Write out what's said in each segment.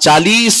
40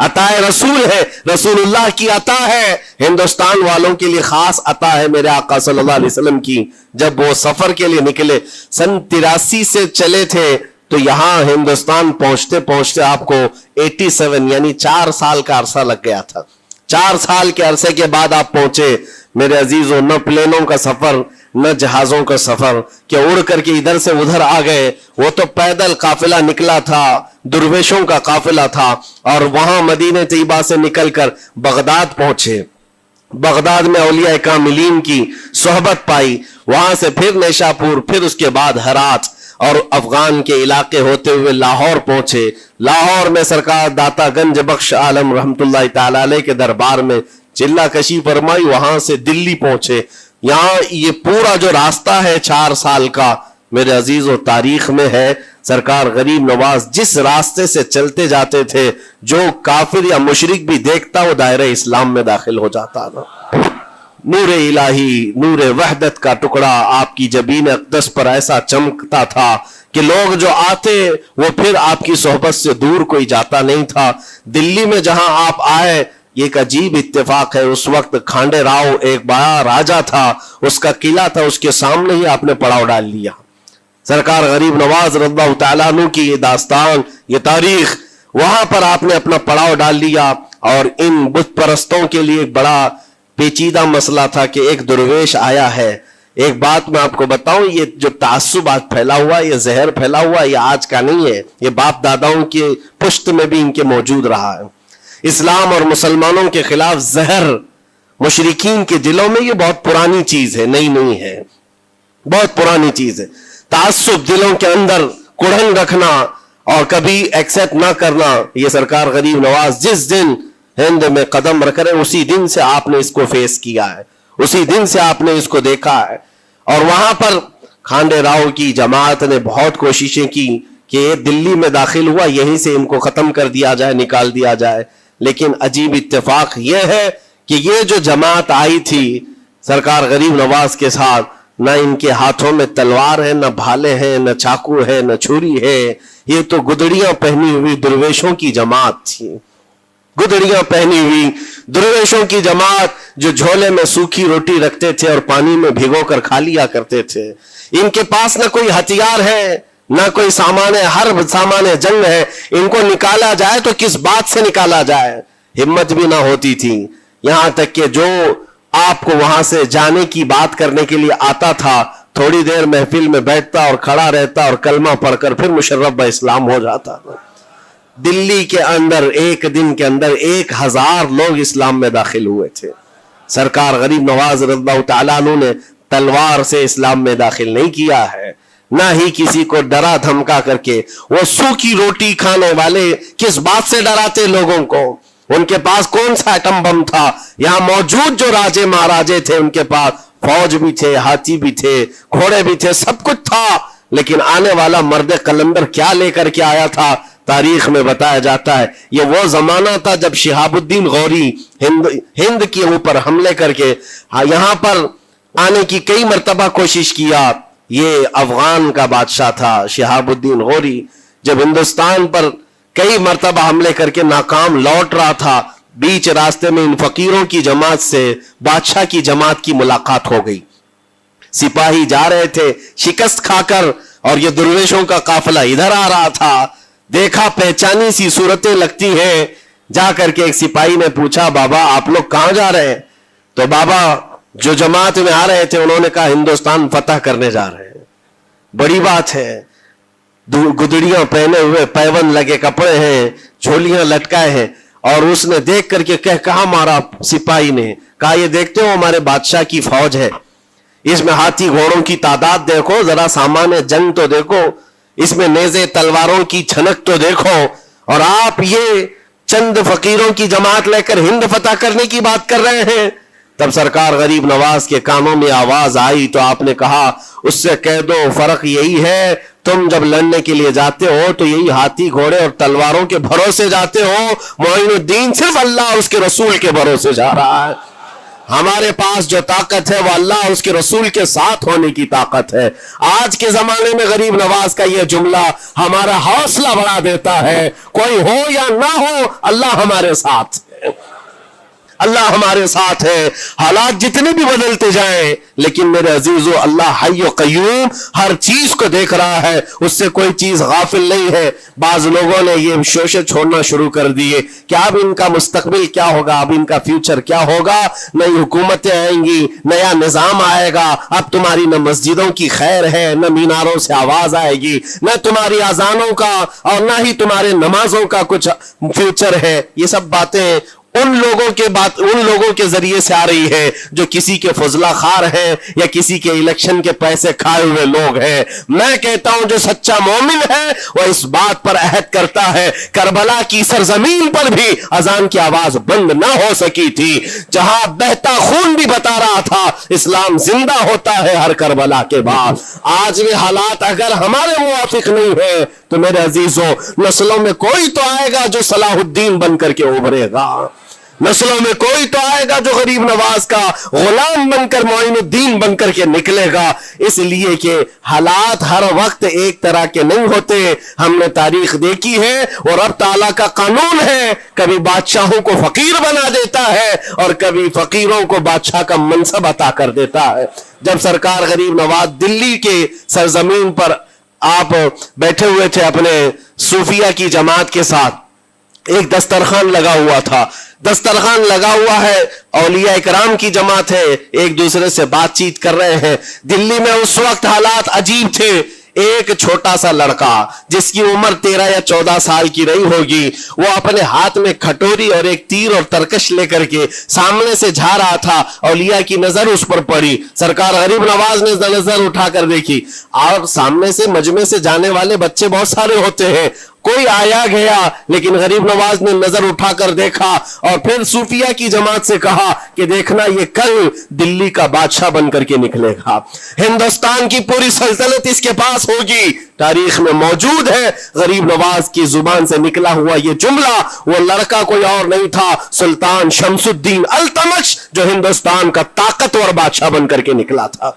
عطائے رسول ہے, رسول اللہ کی عطا ہے, ہندوستان والوں کے لیے خاص عطا ہے میرے آقا صلی اللہ علیہ وسلم کی. جب وہ سفر کے لیے نکلے, سن 83 سے چلے تھے, تو یہاں ہندوستان پہنچتے پہنچتے آپ کو 87 یعنی 4 سال کا عرصہ لگ گیا تھا. 4 سال کے عرصے کے بعد آپ پہنچے میرے عزیزوں. نہ پلینوں کا سفر, نہ جہازوں کا سفر کہ اڑ کر کے ادھر سے ادھر آ گئے. وہ تو پیدل قافلہ نکلا تھا, درویشوں کا قافلہ تھا, اور وہاں مدینہ طیبہ سے نکل کر بغداد پہنچے. بغداد میں اولیاء کاملین کی صحبت پائی, وہاں سے پھر نیشاپور, پھر اس کے بعد ہرات, اور افغان کے علاقے ہوتے ہوئے لاہور پہنچے. لاہور میں سرکار داتا گنج بخش عالم رحمت اللہ تعالی علیہ کے دربار میں چلہ کشی فرمائی. وہاں سے دلی پہنچے. یہاں یہ پورا جو راستہ ہے 4 سال کا میرے عزیز و تاریخ میں ہے. سرکار غریب نواز جس راستے سے چلتے جاتے تھے, جو کافر یا مشرک بھی دیکھتا وہ دائرہ اسلام میں داخل ہو جاتا تھا. نور الہی, نور وحدت کا ٹکڑا آپ کی جبین اقدس پر ایسا چمکتا تھا کہ لوگ جو آتے وہ پھر آپ کی صحبت سے دور کوئی جاتا نہیں تھا. دلی میں جہاں آپ آئے, یہ ایک عجیب اتفاق ہے, اس وقت کھانڈے راؤ ایک بڑا راجا تھا, اس کا قلعہ تھا, اس کے سامنے ہی آپ نے پڑاؤ ڈال لیا. سرکار غریب نواز رضی اللہ تعالیٰ عنہ کی یہ داستان, یہ تاریخ, وہاں پر آپ نے اپنا پڑاؤ ڈال لیا. اور ان بت پرستوں کے لیے ایک بڑا پیچیدہ مسئلہ تھا کہ ایک درویش آیا ہے. ایک بات میں آپ کو بتاؤں, یہ جو تعصب آج پھیلا ہوا, یہ زہر پھیلا ہوا, یہ آج کا نہیں ہے, یہ باپ داداؤں کے پشت میں بھی ان کے موجود رہا ہے. اسلام اور مسلمانوں کے خلاف زہر مشرکین کے دلوں میں یہ بہت پرانی چیز ہے, نئی نہیں ہے, بہت پرانی چیز ہے. تعصب دلوں کے اندر کڑھن رکھنا اور کبھی ایکسپٹ نہ کرنا, یہ سرکار غریب نواز جس دن ہند میں قدم رکھ رہے اسی دن سے آپ نے اس کو فیس کیا ہے, اسی دن سے آپ نے اس کو دیکھا ہے. اور وہاں پر کھانڈے راؤ کی جماعت نے بہت کوششیں کی کہ یہ دلی میں داخل ہوا, یہیں سے ان کو ختم کر دیا جائے, نکال دیا جائے. لیکن عجیب اتفاق یہ ہے کہ یہ جو جماعت آئی تھی سرکار غریب نواز کے ساتھ, نہ ان کے ہاتھوں میں تلوار ہے, نہ بھالے ہیں, نہ چاقو ہے, نہ چھری ہے. یہ تو گدڑیاں پہنی ہوئی درویشوں کی جماعت تھی, گدڑیاں پہنی ہوئی درویشوں کی جماعت, جو جھولے میں سوکھی روٹی رکھتے تھے اور پانی میں بھگو کر کھا لیا کرتے تھے. ان کے پاس نہ کوئی ہتھیار ہے, نہ کوئی سامان ہے, ہر سامان جنگ ہے. ان کو نکالا جائے تو کس بات سے نکالا جائے, ہمت بھی نہ ہوتی تھی. یہاں تک کہ جو آپ کو وہاں سے جانے کی بات کرنے کے لیے آتا تھا, تھوڑی دیر محفل میں بیٹھتا اور کھڑا رہتا اور کلمہ پڑھ کر پھر مشرف با اسلام ہو جاتا. دلی کے اندر ایک دن کے اندر 1000 لوگ اسلام میں داخل ہوئے تھے. سرکار غریب نواز رضی اللہ تعالیٰ عنہ نے تلوار سے اسلام میں داخل نہیں کیا ہے, نہ ہی کسی کو ڈرا دھمکا کر کے. وہ سوکھی روٹی کھانے والے کس بات سے ڈراتے لوگوں کو؟ ان کے پاس کون سا ایٹم بم تھا؟ یہاں موجود جو راجے مہاراجے تھے ان کے پاس فوج بھی تھے, ہاتھی بھی تھے, گھوڑے بھی تھے, سب کچھ تھا. لیکن آنے والا مرد قلندر کیا لے کر کے آیا تھا, تاریخ میں بتایا جاتا ہے یہ وہ زمانہ تھا جب شہاب الدین غوری ہند کے اوپر حملے کر کے یہاں پر آنے کی کئی مرتبہ کوشش کیا. یہ افغان کا بادشاہ تھا شہاب الدین غوری, جب ہندوستان پر کئی مرتبہ حملے کر کے ناکام لوٹ رہا تھا, بیچ راستے میں ان فقیروں کی جماعت سے بادشاہ کی جماعت کی ملاقات ہو گئی. سپاہی جا رہے تھے شکست کھا کر, اور یہ درویشوں کا قافلہ ادھر آ رہا تھا. دیکھا پہچانی سی صورتیں لگتی ہیں, جا کر کے ایک سپاہی نے پوچھا بابا آپ لوگ کہاں جا رہے ہیں؟ تو بابا جو جماعت میں آ رہے تھے انہوں نے کہا ہندوستان فتح کرنے جا رہے ہیں. بڑی بات ہے, گدڑیاں پہنے ہوئے, پیون لگے کپڑے ہیں, جھولیاں لٹکائے ہیں. اور اس نے دیکھ کر کے کہا مارا سپاہی نے, کہا یہ دیکھتے ہو ہمارے بادشاہ کی فوج ہے, اس میں ہاتھی گھوڑوں کی تعداد دیکھو, ذرا سامان جنگ تو دیکھو, اس میں نیزے تلواروں کی چھنک تو دیکھو, اور آپ یہ چند فقیروں کی جماعت لے کر ہند فتح کرنے کی بات کر رہے ہیں. تب سرکار غریب نواز کے کانوں میں آواز آئی تو آپ نے کہا اس سے کہہ دو فرق یہی ہے, تم جب لڑنے کے لیے جاتے ہو تو یہی ہاتھی گھوڑے اور تلواروں کے بھروسے جاتے ہو, معین الدین صرف اللہ اور اس کے رسول کے بھروسے جا رہا ہے. ہمارے پاس جو طاقت ہے وہ اللہ اور اس کے رسول کے ساتھ ہونے کی طاقت ہے. آج کے زمانے میں غریب نواز کا یہ جملہ ہمارا حوصلہ بڑھا دیتا ہے. کوئی ہو یا نہ ہو اللہ ہمارے ساتھ ہے, اللہ ہمارے ساتھ ہے. حالات جتنے بھی بدلتے جائیں لیکن میرے عزیزو اللہ حی و قیوم ہر چیز کو دیکھ رہا ہے, اس سے کوئی چیز غافل نہیں ہے. بعض لوگوں نے یہ شوشے چھوڑنا شروع کر دیے کہ اب ان کا مستقبل کیا ہوگا, اب ان کا فیوچر کیا ہوگا, نئی حکومتیں آئیں گی, نیا نظام آئے گا, اب تمہاری نہ مسجدوں کی خیر ہے, نہ میناروں سے آواز آئے گی, نہ تمہاری اذانوں کا اور نہ ہی تمہارے نمازوں کا کچھ فیوچر ہے. یہ سب باتیں ان لوگوں کے ذریعے سے آ رہی ہے جو کسی کے فضلہ خار ہیں یا کسی کے الیکشن کے پیسے کھائے ہوئے لوگ ہیں. میں کہتا ہوں جو سچا مومن ہے وہ اس بات پر عہد کرتا ہے کربلا کی سرزمین پر بھی اذان کی آواز بند نہ ہو سکی تھی, جہاں بہتا خون بھی بتا رہا تھا اسلام زندہ ہوتا ہے ہر کربلا کے بعد. آج بھی حالات اگر ہمارے موافق نہیں ہے تو میرے عزیزوں نسلوں میں کوئی تو آئے گا جو صلاح الدین بن کر کے ابھرے گا, نسلوں میں کوئی تو آئے گا جو غریب نواز کا غلام بن کر معین الدین بن کر کے نکلے گا. اس لیے کہ حالات ہر وقت ایک طرح کے نہیں ہوتے. ہم نے تاریخ دیکھی ہے اور رب تعالیٰ کا قانون ہے, کبھی بادشاہوں کو فقیر بنا دیتا ہے اور کبھی فقیروں کو بادشاہ کا منصب عطا کر دیتا ہے. جب سرکار غریب نواز دلی کے سرزمین پر آپ بیٹھے ہوئے تھے اپنے صوفیہ کی جماعت کے ساتھ, ایک دسترخوان لگا ہوا تھا, دسترخوان لگا ہوا ہے, اولیاء اکرام کی جماعت ہے, ایک دوسرے سے بات چیت کر رہے ہیں. دلی میں اس وقت حالات عجیب تھے. ایک چھوٹا سا لڑکا جس کی عمر 13 یا 14 سال کی رہی ہوگی, وہ اپنے ہاتھ میں کھٹوری اور ایک تیر اور ترکش لے کر کے سامنے سے جا رہا تھا. اولیاء کی نظر اس پر پڑی, سرکار غریب نواز نے نظر اٹھا کر دیکھی, اور سامنے سے مجمع سے جانے والے بچے بہت سارے ہوتے ہیں, کوئی آیا گیا, لیکن غریب نواز نے نظر اٹھا کر دیکھا اور پھر صوفیہ کی جماعت سے کہا کہ دیکھنا یہ کل دلی کا بادشاہ بن کر کے نکلے گا, ہندوستان کی پوری سلطنت اس کے پاس ہوگی. تاریخ میں موجود ہے غریب نواز کی زبان سے نکلا ہوا یہ جملہ. وہ لڑکا کوئی اور نہیں تھا, سلطان شمس الدین التمش, جو ہندوستان کا طاقتور بادشاہ بن کر کے نکلا تھا.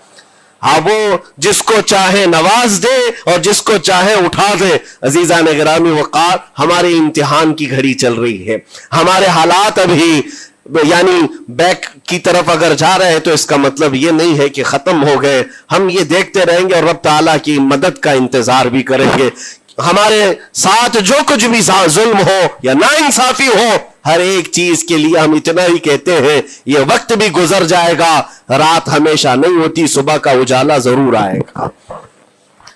ہاں وہ جس کو چاہے نواز دے اور جس کو چاہے اٹھا دے. عزیزان گرامی وقار, ہمارے امتحان کی گھڑی چل رہی ہے. ہمارے حالات ابھی یعنی بیک کی طرف اگر جا رہے ہیں تو اس کا مطلب یہ نہیں ہے کہ ختم ہو گئے. ہم یہ دیکھتے رہیں گے اور رب تعالیٰ کی مدد کا انتظار بھی کریں گے. ہمارے ساتھ جو کچھ بھی ظلم ہو یا ناانصافی ہو, ہر ایک چیز کے لیے ہم اتنا ہی کہتے ہیں یہ وقت بھی گزر جائے گا, رات ہمیشہ نہیں ہوتی, صبح کا اجالا ضرور آئے گا,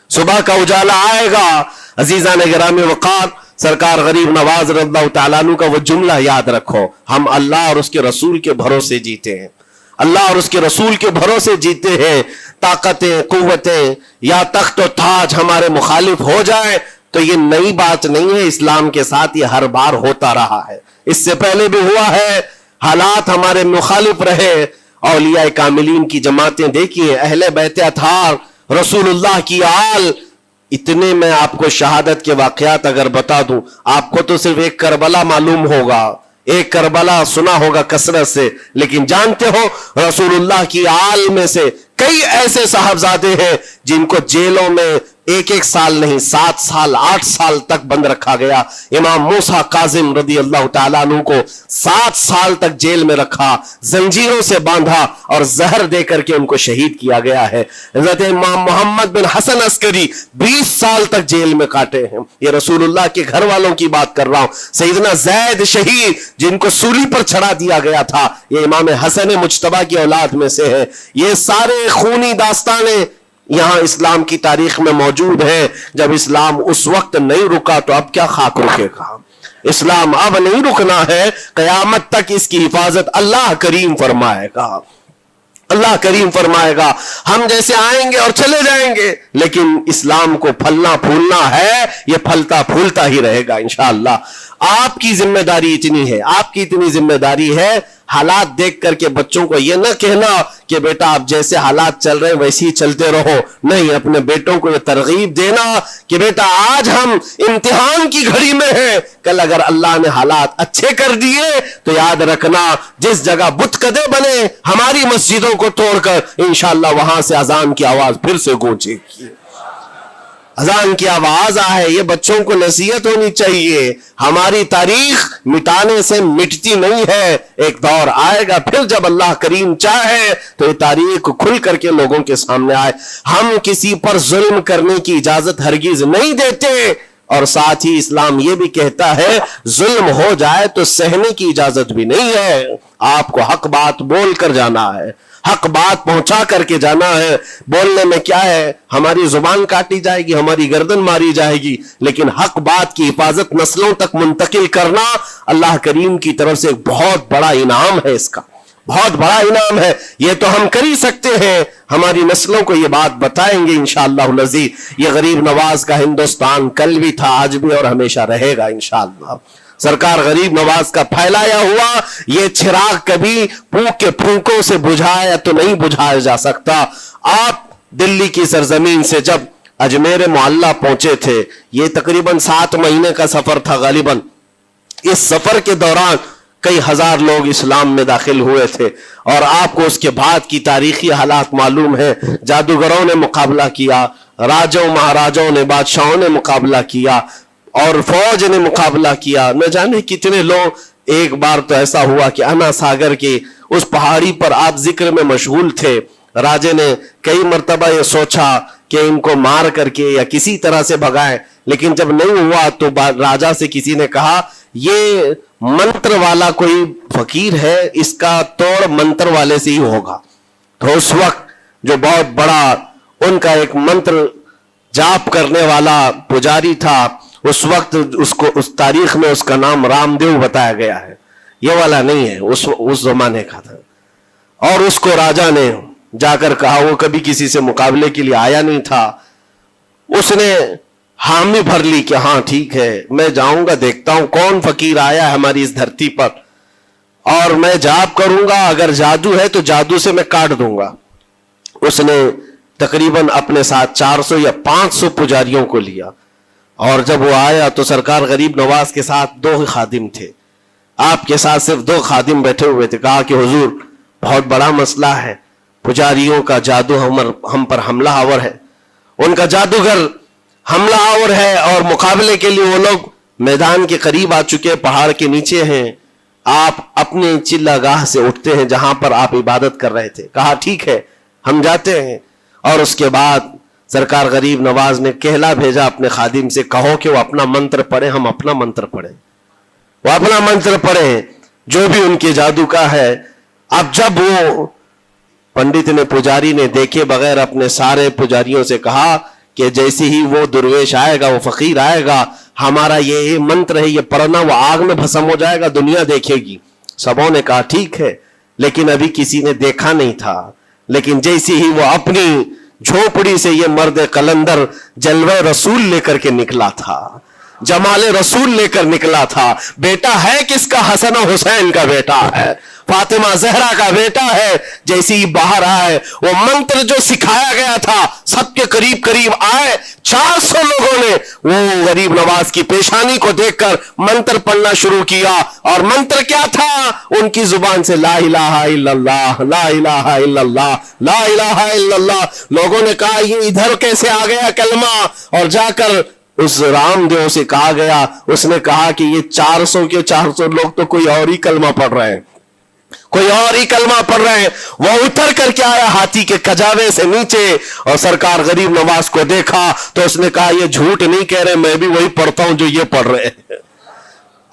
صبح کا اجالا آئے گا. عزیزان گرامی وقار, سرکار غریب نواز رضی اللہ تعالیٰ عنہ کا وہ جملہ یاد رکھو, ہم اللہ اور اس کے رسول کے بھروسے جیتے ہیں, اللہ اور اس کے رسول کے بھروسے جیتے ہیں. طاقتیں قوتیں یا تخت و تاج ہمارے مخالف ہو جائے تو یہ نئی بات نہیں ہے, اسلام کے ساتھ یہ ہر بار ہوتا رہا ہے, اس سے پہلے بھی ہوا ہے. حالات ہمارے مخالف رہے. اولیاء کاملین کی جماعتیں دیکھیے, اہل بیت اطہار, رسول اللہ کی آل, اتنے میں آپ کو شہادت کے واقعات اگر بتا دوں, آپ کو تو صرف ایک کربلا معلوم ہوگا, ایک کربلا سنا ہوگا کثرت سے, لیکن جانتے ہو رسول اللہ کی آل میں سے کئی ایسے صاحبزادے ہیں جن کو جیلوں میں 1 سال نہیں 7 سال 8 سال تک بند رکھا گیا. امام موسیٰ کاظم رضی اللہ تعالیٰ عنہ کو 7 سال تک جیل میں رکھا, زنجیروں سے باندھا اور زہر دے کر کے ان کو شہید کیا گیا ہے. حضرت امام محمد بن حسن عسکری 20 سال تک جیل میں کاٹے ہیں. یہ رسول اللہ کے گھر والوں کی بات کر رہا ہوں. سیدنا زید شہید جن کو سولی پر چڑھا دیا گیا تھا, یہ امام حسن مجتبی کی اولاد میں سے ہے. یہ سارے خونی داستانیں یہاں اسلام کی تاریخ میں موجود ہے. جب اسلام اس وقت نہیں رکا تو اب کیا خاک رکے گا؟ اسلام اب نہیں رکنا ہے, قیامت تک اس کی حفاظت اللہ کریم فرمائے گا, اللہ کریم فرمائے گا. ہم جیسے آئیں گے اور چلے جائیں گے, لیکن اسلام کو پھلنا پھولنا ہے, یہ پھلتا پھولتا ہی رہے گا انشاءاللہ. آپ کی ذمہ داری اتنی ہے, آپ کی اتنی ذمہ داری ہے, حالات دیکھ کر کے بچوں کو یہ نہ کہنا کہ بیٹا آپ جیسے حالات چل رہے ہیں ویسے ہی چلتے رہو، نہیں، اپنے بیٹوں کو یہ ترغیب دینا کہ بیٹا آج ہم امتحان کی گھڑی میں ہیں، کل اگر اللہ نے حالات اچھے کر دیے تو یاد رکھنا جس جگہ بت کدے بنے ہماری مسجدوں کو توڑ کر انشاءاللہ وہاں سے اذان کی آواز پھر سے گونجے گی، اذان کی آواز آئے۔ یہ بچوں کو نصیحت ہونی چاہیے، ہماری تاریخ مٹانے سے مٹتی نہیں ہے، ایک دور آئے گا پھر جب اللہ کریم چاہے تو یہ تاریخ کھل کر کے لوگوں کے سامنے آئے۔ ہم کسی پر ظلم کرنے کی اجازت ہرگز نہیں دیتے، اور ساتھ ہی اسلام یہ بھی کہتا ہے ظلم ہو جائے تو سہنے کی اجازت بھی نہیں ہے، آپ کو حق بات بول کر جانا ہے، حق بات پہنچا کر کے جانا ہے۔ بولنے میں کیا ہے، ہماری زبان کاٹی جائے گی، ہماری گردن ماری جائے گی، لیکن حق بات کی حفاظت نسلوں تک منتقل کرنا اللہ کریم کی طرف سے ایک بہت بڑا انعام ہے، اس کا بہت بڑا انعام ہے، یہ تو ہم کر ہی سکتے ہیں، ہماری نسلوں کو یہ بات بتائیں گے انشاءاللہ العزیز۔ یہ غریب نواز کا ہندوستان کل بھی تھا، آج بھی، اور ہمیشہ رہے گا انشاءاللہ۔ سرکار غریب نواز کا پھیلایا ہوا یہ چراغ کبھی پھونک کے پھونکوں سے بجھایا تو نہیں بجھایا جا سکتا۔ آپ دلی کی سرزمین سے جب اجمیر معلیٰ پہنچے تھے، یہ تقریباً 7 مہینے کا سفر تھا غالباً، اس سفر کے دوران کئی ہزار لوگ اسلام میں داخل ہوئے تھے، اور آپ کو اس کے بعد کی تاریخی حالات معلوم ہے، جادوگروں نے مقابلہ کیا، راجوں مہاراجوں نے، بادشاہوں نے مقابلہ کیا، اور فوج نے مقابلہ کیا، نہ جانے کتنے لوگ۔ ایک بار تو ایسا ہوا کہ انا ساگر کی اس پہاڑی پر آپ ذکر میں مشغول تھے، راجے نے کئی مرتبہ یہ سوچا کہ ان کو مار کر کے یا کسی طرح سے بھگائیں، لیکن جب نہیں ہوا تو راجہ سے کسی نے کہا یہ منتر والا کوئی فقیر ہے، اس کا توڑ منتر والے سے ہی ہوگا۔ تو اس وقت جو بہت بڑا ان کا ایک منتر جاپ کرنے والا پجاری تھا، اس وقت اس تاریخ میں اس کا نام رام دیو بتایا گیا ہے، یہ والا نہیں ہے، اس زمانے کا تھا۔ اور اس کو راجہ نے جا کر کہا، وہ کبھی کسی سے مقابلے کے لیے آیا نہیں تھا، اس نے حامی بھر لی کہ ہاں ٹھیک ہے، میں جاؤں گا، دیکھتا ہوں کون فقیر آیا ہے ہماری اس دھرتی پر، اور میں جاپ کروں گا، اگر جادو ہے تو جادو سے میں کاٹ دوں گا۔ اس نے تقریباً اپنے ساتھ 400 یا 500 پجاریوں کو لیا، اور جب وہ آیا تو سرکار غریب نواز کے ساتھ 2 خادم تھے، آپ کے ساتھ صرف 2 خادم بیٹھے ہوئے تھے۔ کہا کہ حضور بہت بڑا مسئلہ ہے، پجاریوں کا جادو ہم پر حملہ آور ہے، ان کا جادوگر حملہ آور ہے، اور مقابلے کے لیے وہ لوگ میدان کے قریب آ چکے، پہاڑ کے نیچے ہیں، آپ اپنے چلہ گاہ سے اٹھتے ہیں جہاں پر آپ عبادت کر رہے تھے۔ کہا ٹھیک ہے ہم جاتے ہیں، اور اس کے بعد سرکار غریب نواز نے کہلا بھیجا اپنے خادم سے، کہو کہ وہ اپنا منتر پڑھیں، ہم اپنا منتر پڑھیں، وہ اپنا منتر پڑھیں جو بھی ان کے جادو کا ہے۔ اب جب وہ پنڈت نے، پجاری نے دیکھے بغیر اپنے سارے پجاریوں سے کہا کہ جیسے ہی وہ درویش آئے گا، وہ فقیر آئے گا، ہمارا یہ منتر ہے، یہ پڑھنا، وہ آگ میں بھسم ہو جائے گا، دنیا دیکھے گی۔ سبوں نے کہا ٹھیک ہے، لیکن ابھی کسی نے دیکھا نہیں تھا، لیکن جیسے ہی وہ اپنی جھوپڑی سے یہ مرد قلندر جلوہ رسول لے کر کے نکلا تھا، جمال رسول لے کر نکلا تھا، بیٹا ہے کس کا؟ حسن و حسین کا بیٹا ہے، فاطمہ زہرا کا بیٹا ہے۔ جیسے ہی باہر آئے، وہ منتر جو سکھایا گیا تھا سب کے قریب قریب آئے، 400 لوگوں نے وہ غریب نواز کی پیشانی کو دیکھ کر منتر پڑھنا شروع کیا، اور منتر کیا تھا؟ ان کی زبان سے لا الہ الا اللہ، لا الہ الا اللہ، لا الہ الا اللہ۔ لوگوں نے کہا یہ ادھر کیسے آ گیا کلمہ؟ اور جا کر اس رام دیو سے کہا گیا، اس نے کہا کہ یہ 400 کے 400 لوگ تو کوئی اور ہی کلمہ پڑھ رہے ہیں، کوئی اور ہی کلمہ پڑھ رہے ہیں۔ وہ اتر کر کے آیا ہاتھی کے کجاوے سے نیچے، اور سرکار غریب نواز کو دیکھا تو اس نے کہا یہ جھوٹ نہیں کہہ رہے، میں بھی وہی پڑھتا ہوں جو یہ پڑھ رہے ہیں۔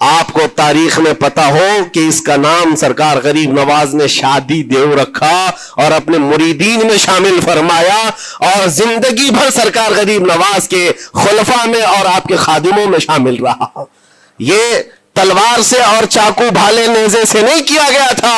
آپ کو تاریخ میں پتا ہو کہ اس کا نام سرکار غریب نواز نے شادی دیو رکھا اور اپنے مریدین میں شامل فرمایا، اور زندگی بھر سرکار غریب نواز کے خلفاء میں اور آپ کے خادموں میں شامل رہا۔ یہ تلوار سے اور چاقو بھالے نیزے سے نہیں کیا گیا تھا،